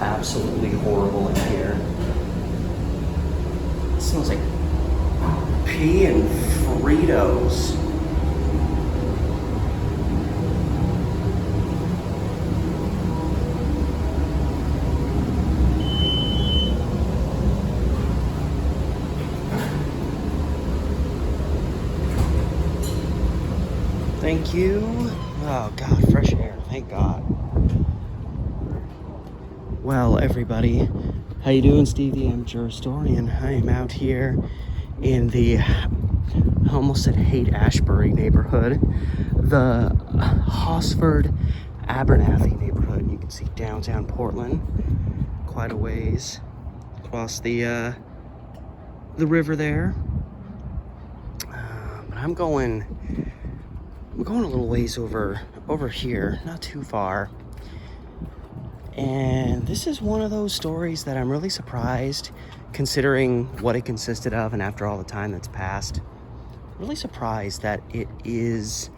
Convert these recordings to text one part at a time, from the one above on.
absolutely horrible in here. It smells like pee and Fritos. Thank you. Oh God, fresh air, thank God. Well, everybody, how you doing? Steve the Amateur Historian. I am out here in the, I almost said Haight-Ashbury neighborhood, the Hosford Abernathy neighborhood. You can see downtown Portland, quite a ways across the river there. But I'm going a little ways over here, not too far. And this is one of those stories that I'm really surprised, considering what it consisted of and after all the time that's passed. Really surprised that it is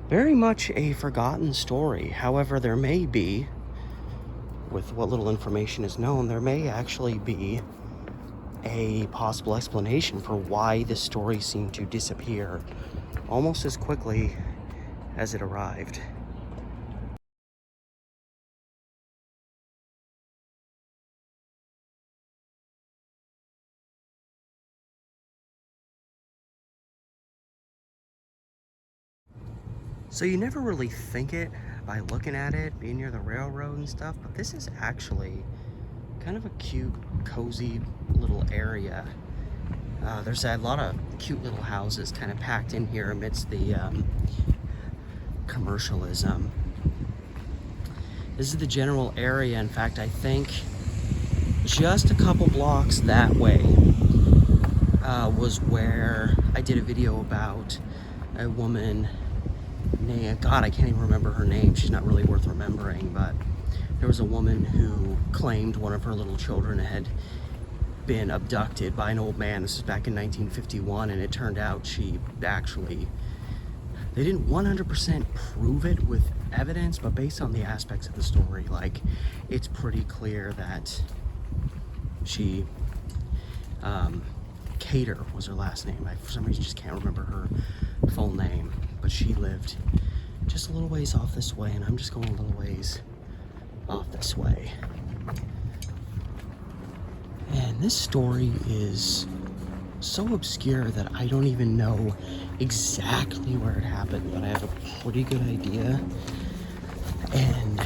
very much a forgotten story. However, there may be, with what little information is known, there may actually be a possible explanation for why this story seemed to disappear almost as quickly as it arrived. So you never really think it by looking at it, being near the railroad and stuff, but this is actually kind of a cute, cozy little area. There's a lot of cute little houses kind of packed in here amidst the commercialism. This is the general area. In fact, I think just a couple blocks that way was where I did a video about a woman named, God, I can't even remember her name. She's not really worth remembering, but there was a woman who claimed one of her little children had been abducted by an old man. This is back in 1951, and it turned out she actually, they didn't 100% prove it with evidence, but based on the aspects of the story, like, it's pretty clear that she, Cater was her last name. I, for some reason, just can't remember her full name, but she lived just a little ways off this way, and I'm just going a little ways off this way. And this story is so obscure that I don't even know exactly where it happened, but I have a pretty good idea. And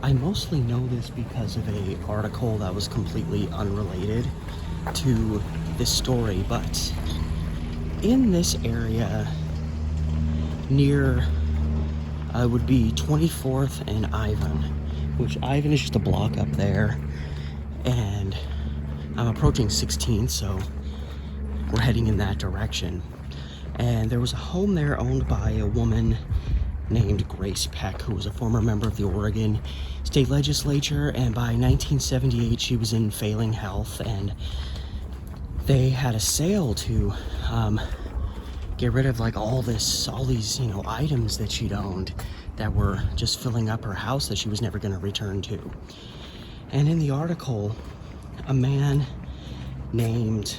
I mostly know this because of an article that was completely unrelated to this story, but in this area near would be 24th and Ivan, which Ivan is just a block up there, and I'm approaching 16th, so we're heading in that direction. And there was a home there owned by a woman named Grace Peck, who was a former member of the Oregon State Legislature, and by 1978 she was in failing health, and they had a sale to get rid of like all these, you know, items that she'd owned that were just filling up her house that she was never going to return to. And in the article, a man named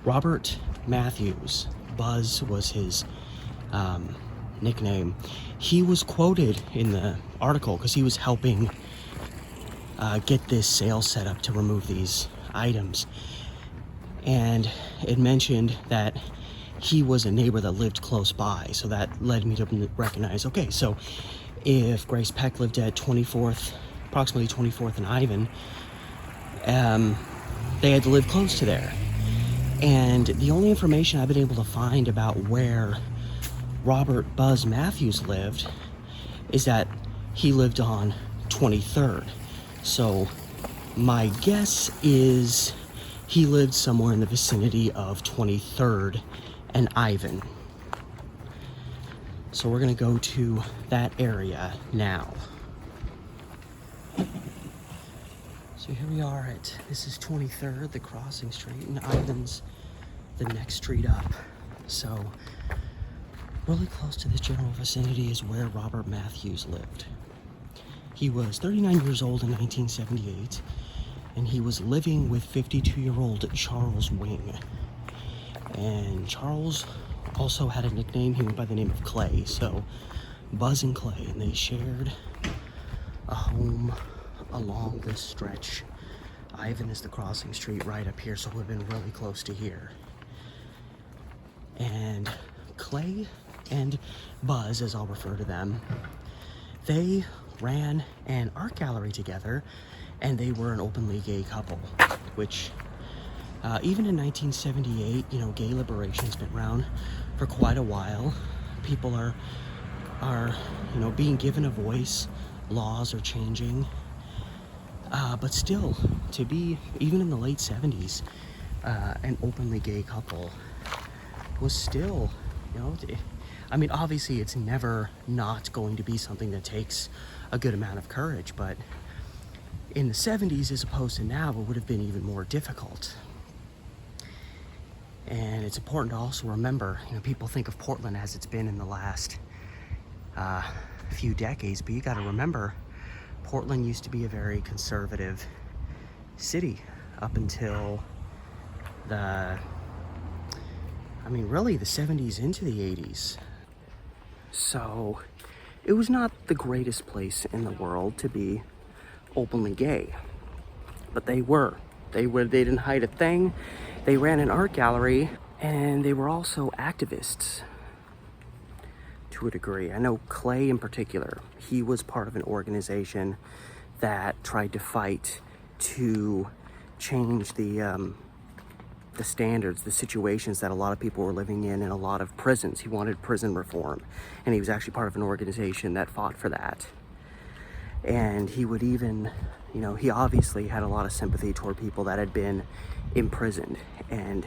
Robert Matthews, Buzz was his nickname, he was quoted in the article because he was helping get this sale set up to remove these items. And it mentioned that he was a neighbor that lived close by, so that led me to recognize, okay, so if Grace Peck lived at 24th, approximately 24th and Ivan, they had to live close to there. And the only information I've been able to find about where Robert Buzz Matthews lived is that he lived on 23rd. So my guess is he lived somewhere in the vicinity of 23rd and Ivan. So we're gonna go to that area now. So here we are at, this is 23rd, the crossing street, and Ivan's the next street up. So really close to this general vicinity is where Robert Matthews lived. He was 39 years old in 1978, and he was living with 52-year-old Charles Wing. And Charles also had a nickname. He went by the name of Clay, so Buzz and Clay, and they shared a home along this stretch. Ivan is the crossing street right up here, so we've been really close to here. And Clay and Buzz, as I'll refer to them, they ran an art gallery together, and they were an openly gay couple, which even in 1978, you know, gay liberation's been around for quite a while. People are you know, being given a voice. Laws are changing, but still, to be, even in the late 70s, an openly gay couple was still, you know, I mean, obviously it's never not going to be something that takes a good amount of courage, but in the 70s as opposed to now, it would have been even more difficult. And it's important to also remember, you know, people think of Portland as it's been in the last few decades, but you got to remember, Portland used to be a very conservative city up until really the 70s into the 80s. So it was not the greatest place in the world to be openly gay, but they didn't hide a thing. They ran an art gallery, and they were also activists to a degree. I know Clay in particular, he was part of an organization that tried to fight to change the standards, the situations that a lot of people were living in a lot of prisons. He wanted prison reform, and he was actually part of an organization that fought for that. And he would even, you know, he obviously had a lot of sympathy toward people that had been imprisoned. And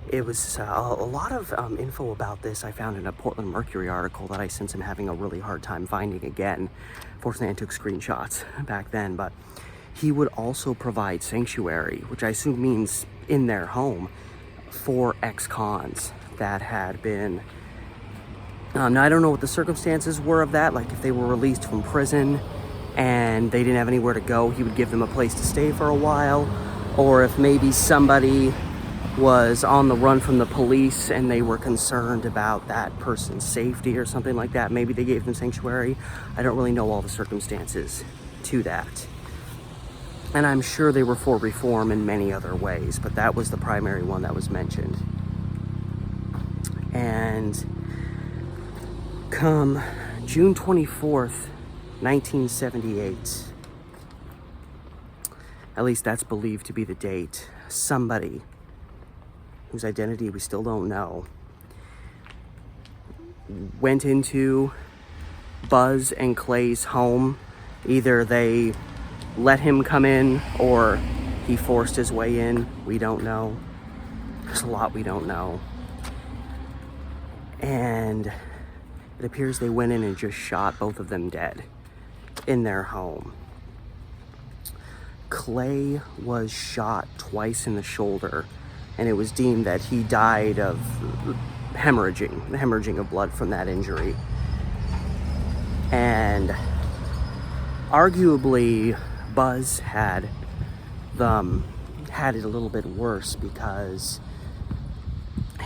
it was a lot of info about this I found in a Portland Mercury article that I since am having a really hard time finding again. Fortunately, I took screenshots back then, but he would also provide sanctuary, which I assume means in their home, for ex-cons that had been, now I don't know what the circumstances were of that, like if they were released from prison and they didn't have anywhere to go, he would give them a place to stay for a while, or if maybe somebody was on the run from the police and they were concerned about that person's safety or something like that, maybe they gave them sanctuary. I don't really know all the circumstances to that. And I'm sure they were for reform in many other ways, but that was the primary one that was mentioned. And come June 24th, 1978, at least that's believed to be the date, somebody whose identity we still don't know went into Buzz and Clay's home. Either they let him come in or he forced his way in. We don't know. There's a lot we don't know. And it appears they went in and just shot both of them dead in their home. Clay was shot twice in the shoulder, and it was deemed that he died of hemorrhaging of blood from that injury. And arguably, Buzz had it a little bit worse because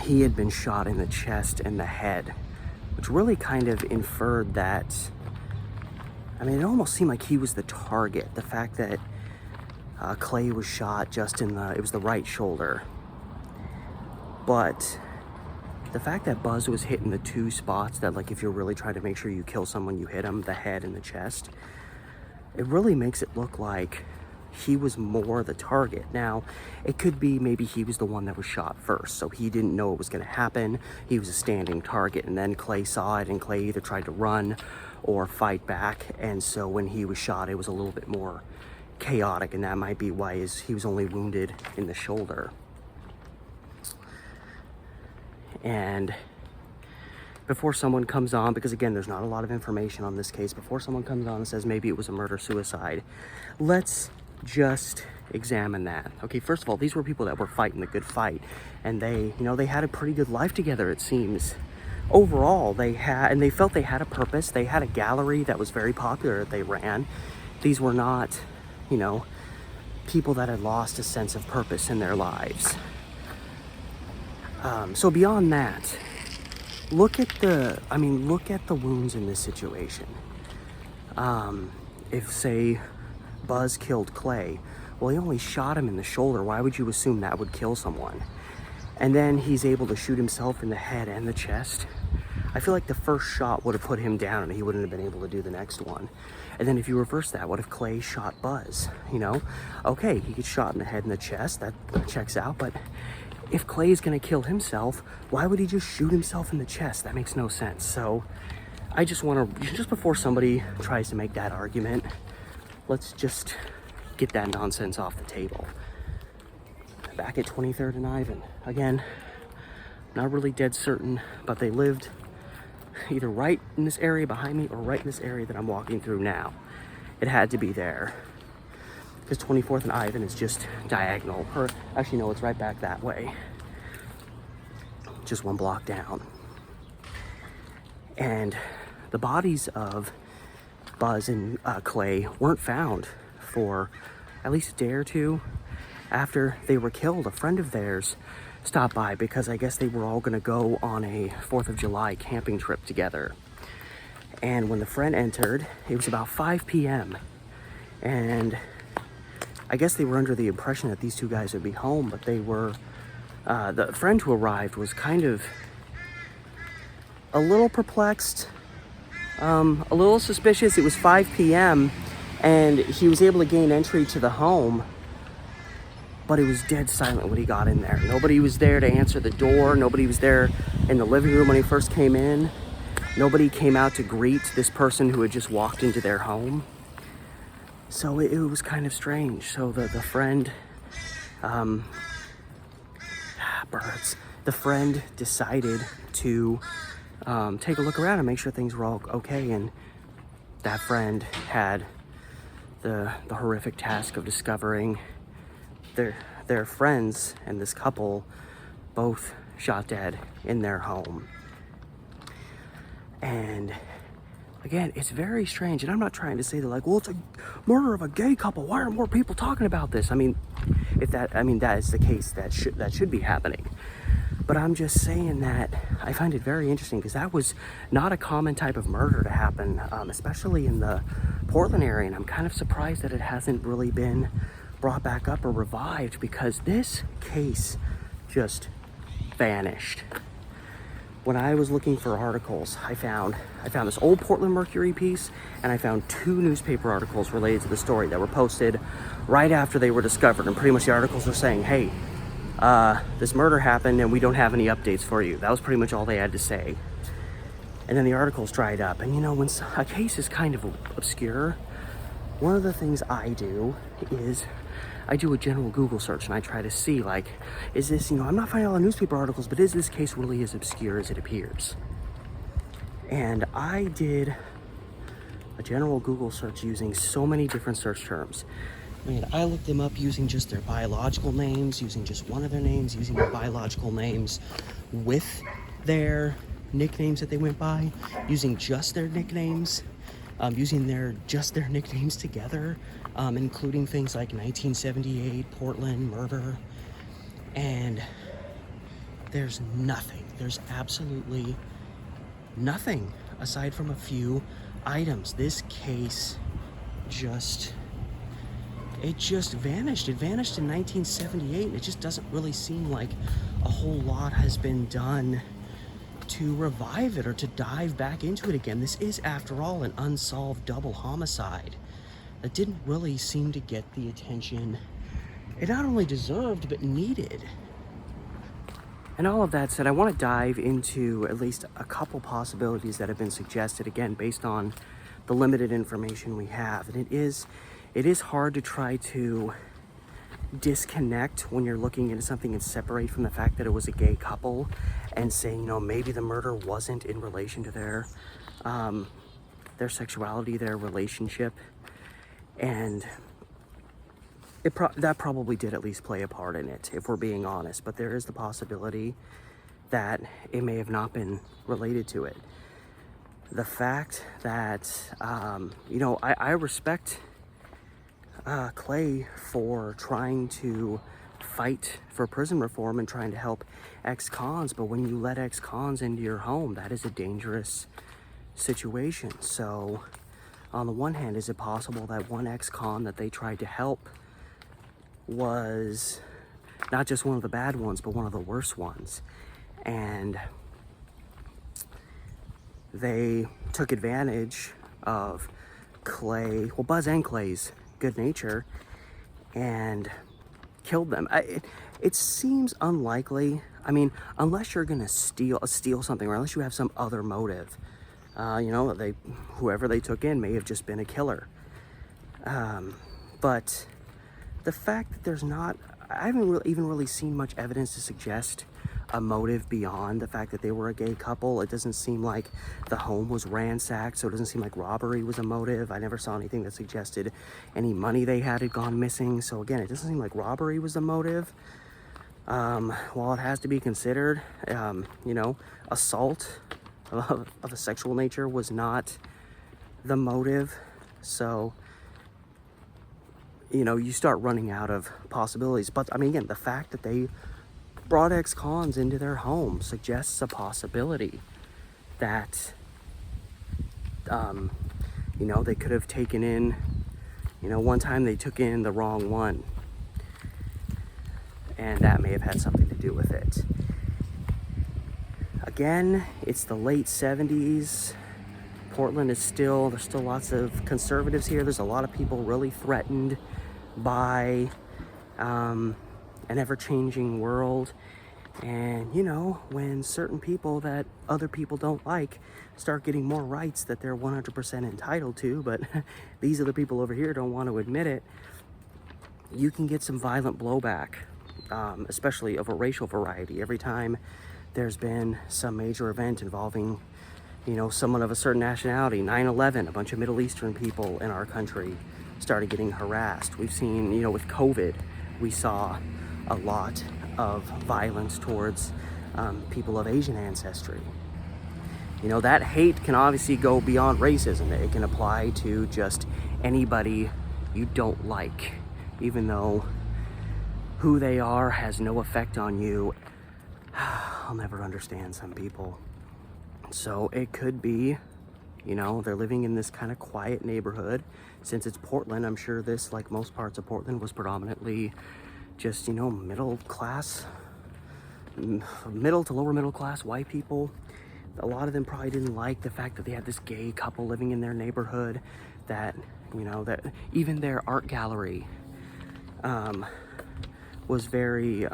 he had been shot in the chest and the head, which really kind of inferred that, I mean, it almost seemed like he was the target. The fact that Clay was shot just it was the right shoulder. But the fact that Buzz was hit in the two spots that, like, if you're really trying to make sure you kill someone, you hit him, the head and the chest, it really makes it look like he was more the target. Now, it could be maybe he was the one that was shot first, so he didn't know it was going to happen. He was a standing target, and then Clay saw it, and Clay either tried to run or fight back, and so when he was shot, it was a little bit more chaotic, and that might be why he was only wounded in the shoulder. And before someone comes on, because again, there's not a lot of information on this case, before someone comes on and says maybe it was a murder-suicide, let's just examine that. Okay, first of all, these were people that were fighting the good fight, and they had a pretty good life together, it seems, overall, they felt they had a purpose. They had a gallery that was very popular that they ran. These were not, you know, people that had lost a sense of purpose in their lives. So beyond that, look at the wounds in this situation. If, say, Buzz killed Clay, well, he only shot him in the shoulder. Why would you assume that would kill someone? And then he's able to shoot himself in the head and the chest. I feel like the first shot would have put him down and he wouldn't have been able to do the next one. And then if you reverse that, what if Clay shot Buzz? You know, okay, he gets shot in the head and the chest, that checks out, but if Clay's gonna kill himself, why would he just shoot himself in the chest? That makes no sense. So I just before somebody tries to make that argument, let's just get that nonsense off the table. Back at 23rd and Ivan, again, not really dead certain, but they lived either right in this area behind me or right in this area that I'm walking through now. It had to be there, because 24th and Ivan is just diagonal, or actually no, it's right back that way, just one block down. And the bodies of Buzz and Clay weren't found for at least a day or two after they were killed. A friend of theirs stopped by because I guess they were all gonna go on a 4th of July camping trip together. And when the friend entered, it was about 5 p.m. And I guess they were under the impression that these two guys would be home, but they were, the friend who arrived was kind of a little perplexed, a little suspicious. It was 5 p.m. and he was able to gain entry to the home, but it was dead silent when he got in there. Nobody was there to answer the door. Nobody was there in the living room when he first came in. Nobody came out to greet this person who had just walked into their home. So it was kind of strange. So the friend, the friend decided to take a look around and make sure things were all okay. And that friend had the horrific task of discovering their friends and this couple both shot dead in their home. And again, it's very strange, and I'm not trying to say that, like, well, it's a murder of a gay couple, why are more people talking about this? I mean, that is the case, that should be happening. But I'm just saying that I find it very interesting, because that was not a common type of murder to happen, especially in the Portland area, and I'm kind of surprised that it hasn't really been brought back up or revived, because this case just vanished. When I was looking for articles, I found this old Portland Mercury piece, and I found 2 newspaper articles related to the story that were posted right after they were discovered. And pretty much the articles were saying, hey, this murder happened and we don't have any updates for you. That was pretty much all they had to say. And then the articles dried up. And you know, when a case is kind of obscure, one of the things I do is I do a general Google search, and I try to see, like, is this, you know, I'm not finding all the newspaper articles, but is this case really as obscure as it appears? And I did a general Google search using so many different search terms. I mean, I looked them up using just their biological names, using just one of their names, using their biological names with their nicknames that they went by, using just their nicknames, using just their nicknames together, including things like 1978, Portland, murder, and there's nothing. There's absolutely nothing aside from a few items. This case just vanished. It vanished in 1978, and it just doesn't really seem like a whole lot has been done to revive it or to dive back into it again. This is, after all, an unsolved double homicide that didn't really seem to get the attention it not only deserved, but needed. And all of that said, I want to dive into at least a couple possibilities that have been suggested, again, based on the limited information we have. And it is hard to try to disconnect when you're looking into something and separate from the fact that it was a gay couple and saying, you know, maybe the murder wasn't in relation to their sexuality, their relationship. And that probably did at least play a part in it, if we're being honest. But there is the possibility that it may have not been related to it. The fact that, I respect Clay for trying to fight for prison reform and trying to help ex-cons, but when you let ex-cons into your home, that is a dangerous situation. So on the one hand, is it possible that one ex-con that they tried to help was not just one of the bad ones, but one of the worst ones? And they took advantage of Buzz and Clay's good nature and killed them. It seems unlikely. I mean, unless you're gonna steal something, or unless you have some other motive. Whoever they took in may have just been a killer. But the fact that I haven't even really seen much evidence to suggest a motive beyond the fact that they were a gay couple. It doesn't seem like the home was ransacked, so it doesn't seem like robbery was a motive. I never saw anything that suggested any money they had gone missing. So again, it doesn't seem like robbery was the motive. While it has to be considered, assault of a sexual nature was not the motive. So, you start running out of possibilities. But I mean, again, the fact that they brought ex-cons into their home suggests a possibility that, they could have taken in, one time they took in the wrong one, and that may have had something to do with it. Again, it's the late 70s. Portland there's still lots of conservatives here. There's a lot of people really threatened by an ever-changing world. And, when certain people that other people don't like start getting more rights that they're 100% entitled to, but these other people over here don't want to admit it, you can get some violent blowback, especially of a racial variety. Every time there's been some major event involving, someone of a certain nationality, 9/11, a bunch of Middle Eastern people in our country started getting harassed. We've seen, with COVID, we saw a lot of violence towards people of Asian ancestry. That hate can obviously go beyond racism. It can apply to just anybody you don't like, even though who they are has no effect on you. I'll never understand some people. So it could be, they're living in this kind of quiet neighborhood. Since it's Portland, I'm sure this, like most parts of Portland, was predominantly just, middle to lower middle class white people. A lot of them probably didn't like the fact that they had this gay couple living in their neighborhood, that even their art gallery was very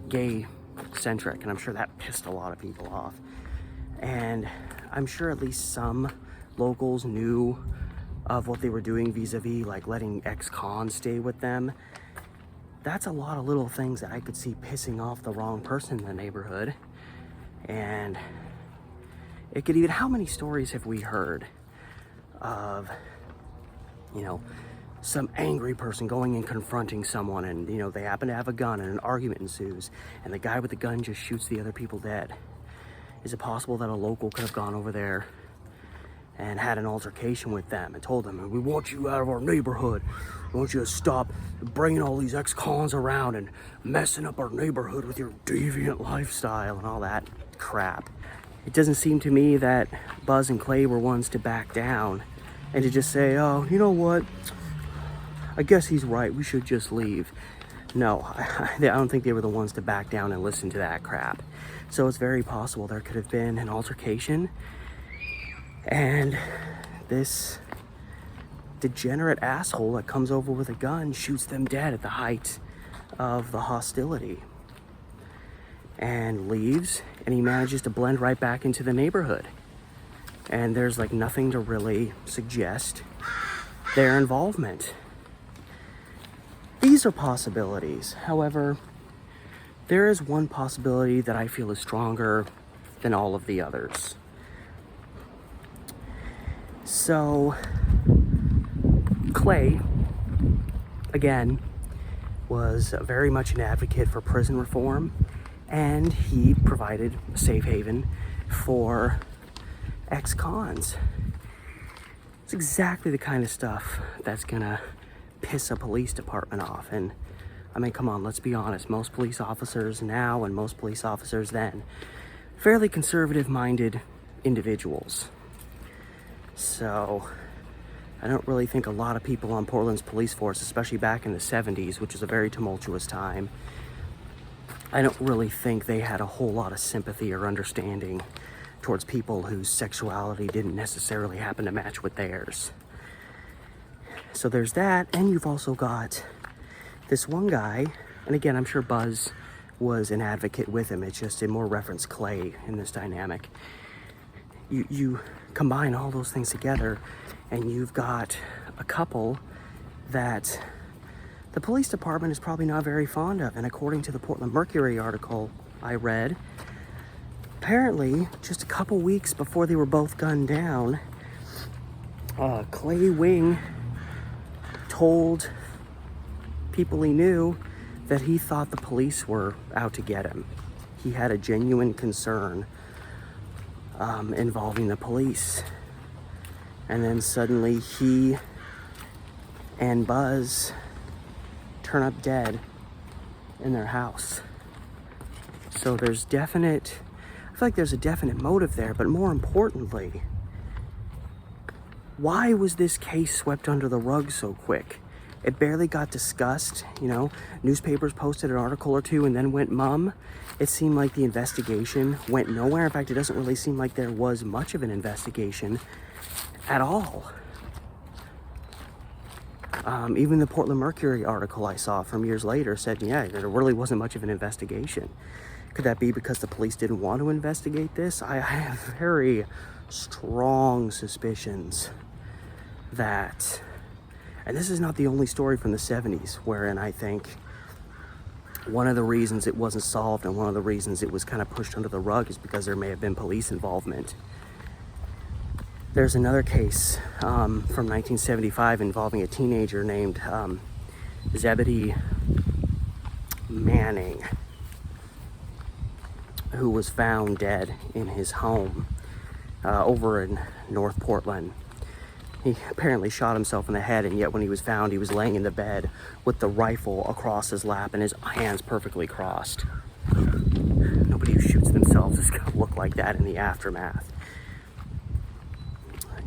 gay centric, and I'm sure that pissed a lot of people off. And I'm sure at least some locals knew of what they were doing vis-a-vis like letting ex-cons stay with them. That's a lot of little things that I could see pissing off the wrong person in the neighborhood. And it could even, how many stories have we heard of, some angry person going and confronting someone, and they happen to have a gun and an argument ensues, and the guy with the gun just shoots the other people dead? Is it possible that a local could have gone over there and had an altercation with them and told them, we want you out of our neighborhood. We want you to stop bringing all these ex-cons around and messing up our neighborhood with your deviant lifestyle and all that crap? It doesn't seem to me that Buzz and Clay were ones to back down and to just say, oh, you know what? I guess he's right. We should just leave. No, I don't think they were the ones to back down and listen to that crap. So it's very possible there could have been an altercation, and this degenerate asshole that comes over with a gun shoots them dead at the height of the hostility and leaves, and he manages to blend right back into the neighborhood. And there's like nothing to really suggest their involvement. These are possibilities. However, there is one possibility that I feel is stronger than all of the others. So, Clay, again, was very much an advocate for prison reform and he provided a safe haven for ex-cons. It's exactly the kind of stuff that's gonna piss a police department off. And I mean, come on, let's be honest. Most police officers now and most police officers then, fairly conservative-minded individuals. So I don't really think a lot of people on Portland's police force, especially back in the 70s, which was a very tumultuous time, I don't really think they had a whole lot of sympathy or understanding towards people whose sexuality didn't necessarily happen to match with theirs. So there's that, and you've also got this one guy, and again, I'm sure Buzz was an advocate with him. It's just it more referenced Clay in this dynamic. You combine all those things together, and you've got a couple that the police department is probably not very fond of. And according to the Portland Mercury article I read, apparently just a couple weeks before they were both gunned down, Clay Wing told people he knew that he thought the police were out to get him. He had a genuine concern involving the police. And then suddenly he and Buzz turn up dead in their house. So I feel like there's a definite motive there, but more importantly, why was this case swept under the rug so quick? It barely got discussed, newspapers posted an article or two and then went mum. It seemed like the investigation went nowhere. In fact, it doesn't really seem like there was much of an investigation at all. Even the Portland Mercury article I saw from years later said, yeah, there really wasn't much of an investigation. Could that be because the police didn't want to investigate this? I have very strong suspicions that, and this is not the only story from the 70s, wherein I think one of the reasons it wasn't solved and one of the reasons it was kind of pushed under the rug is because there may have been police involvement. There's another case from 1975 involving a teenager named Zebedee Manning, who was found dead in his home over in North Portland. He apparently shot himself in the head, and yet when he was found, he was laying in the bed with the rifle across his lap and his hands perfectly crossed. Nobody who shoots themselves is going to look like that in the aftermath.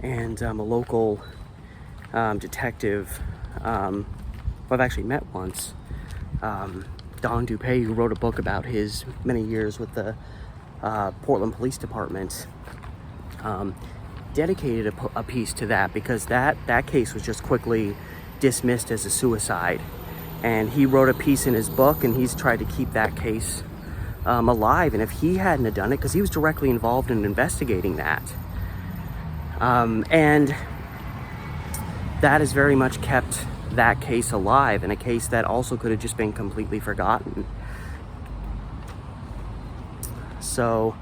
And a local detective, who I've actually met once, Don Dupay, who wrote a book about his many years with the Portland Police Department, dedicated a piece to that because that case was just quickly dismissed as a suicide. And he wrote a piece in his book, and he's tried to keep that case alive. And if he hadn't have done it, because he was directly involved in investigating that, and that has very much kept that case alive, and a case that also could have just been completely forgotten. So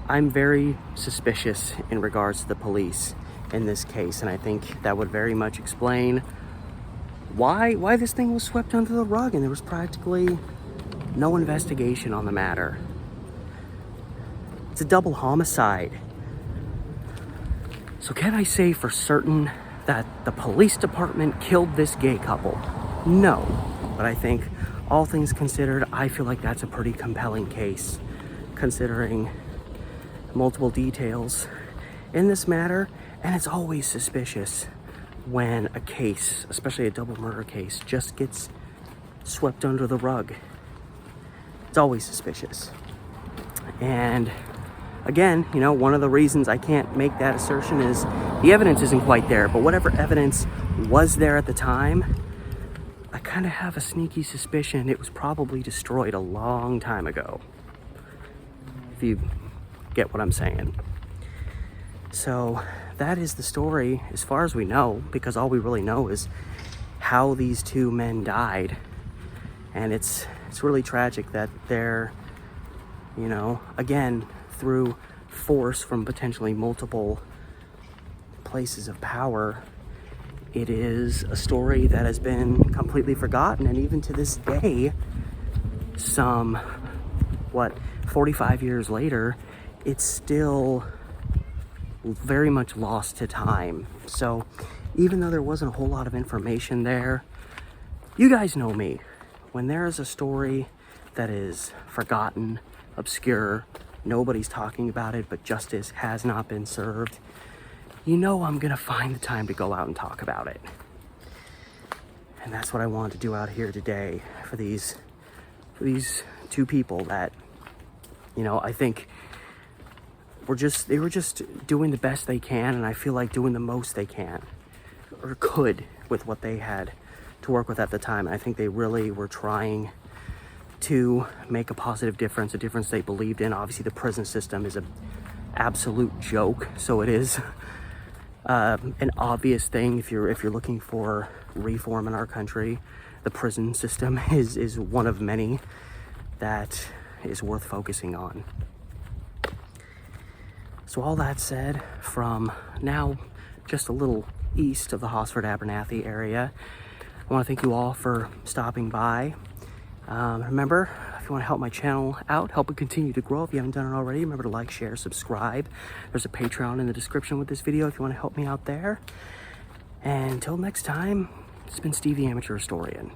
I'm very suspicious in regards to the police in this case, and I think that would very much explain why this thing was swept under the rug and there was practically no investigation on the matter. It's a double homicide. So can I say for certain that the police department killed this gay couple? No, but I think all things considered, I feel like that's a pretty compelling case, considering multiple details in this matter. And it's always suspicious when a case, especially a double murder case, just gets swept under the rug. It's always suspicious. And again, one of the reasons I can't make that assertion is the evidence isn't quite there. But whatever evidence was there at the time, I kind of have a sneaky suspicion it was probably destroyed a long time ago. If you get what I'm saying. So that is the story as far as we know, because all we really know is how these two men died. And it's really tragic that they're, again, through force from potentially multiple places of power, it is a story that has been completely forgotten. And even to this day, some what, 45 years later, it's still very much lost to time. So even though there wasn't a whole lot of information there, you guys know me. When there is a story that is forgotten, obscure, nobody's talking about it, but justice has not been served, you know I'm gonna find the time to go out and talk about it. And that's what I wanted to do out here today for these two people that, you know, I think they were just doing the best they can, and I feel like doing the most they can or could with what they had to work with at the time. And I think they really were trying to make a positive difference, a difference they believed in. Obviously the prison system is an absolute joke, so it is an obvious thing if you're looking for reform in our country. The prison system is one of many that is worth focusing on. So all that said, from now just a little east of the Hosford-Abernathy area, I want to thank you all for stopping by. Remember, if you want to help my channel out, help it continue to grow, if you haven't done it already, remember to like, share, subscribe. There's a Patreon in the description with this video if you want to help me out there. And until next time, it's been Steve the Amateur Historian.